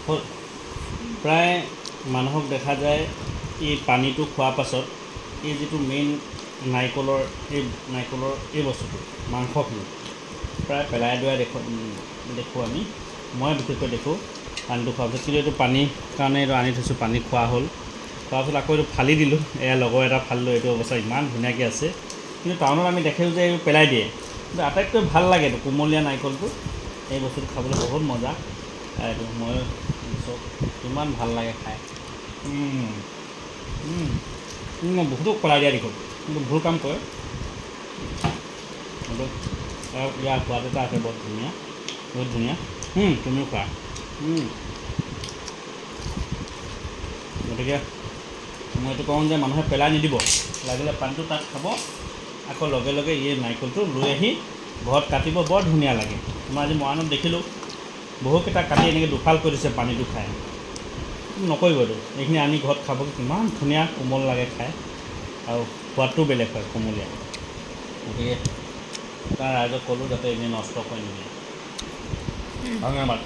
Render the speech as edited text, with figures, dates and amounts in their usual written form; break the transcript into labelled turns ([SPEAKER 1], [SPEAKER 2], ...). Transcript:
[SPEAKER 1] হ'ল প্ৰায় মানুহক দেখা যায় এই পানীটো খোৱাৰ পাছত এই যিটো মেইন নাৰিকলৰ এই বস্তুটো মাংসখিনি প্ৰায় পেলাই দিয়া দেখোঁ আমি মই বিশেষকৈ দেখোঁ পানীটো খোৱাৰ পাছত কিন্তু এইটো পানীৰ কাৰণে এইটো আনি থৈছোঁ পানী খোৱা হ'ল খোৱাৰ পাছত আকৌ এইটো ফালি দিলোঁ এয়া লগৰ এটা ফালিলোঁ এইটো অৱস্থা ইমান ধুনীয়াকৈ আছে কিন্তু টাউনত আমি দেখিছোঁ যে এইবোৰ পেলাই দিয়ে কিন্তু আটাইতকৈ ভাল লাগে এইটো কোমলীয়া নাৰিকলটো এই বস্তুটো খাবলৈ বহুত মজা এইটো মই চব কিমান ভাল লাগে খাই বহুতো পেলাই দিয়া দেখোঁ কিন্তু ভুল কাম কৰে কিন্তু ইয়াৰ সোৱাদ এটা আছে বহুত ধুনীয়া তুমিও খোৱা গতিকে মই এইটো কওঁ যে মানুহে পেলাই নিদিব লাগিলে পানীটো তাত খাব আকৌ লগে লগে এই নাৰিকলটো লৈ আহি ঘৰত কাটিব বৰ ধুনীয়া লাগে মই আজি মৰাণত দেখিলোঁ বহুকেইটা কাটি এনেকৈ দুফাল কৰি দিছে পানীটো খাই নকৰিব এইটো এইখিনি আনি ঘৰত খাব কিমান ধুনীয়া কোমল লাগে খাই আৰু সোৱাদটোও বেলেগ হয় কোমলীয়া গতিকে তাৰ ৰাইজক ক'লোঁ যাতে এনেই নষ্ট কৰি নিদিয়ে ধন্যবাদ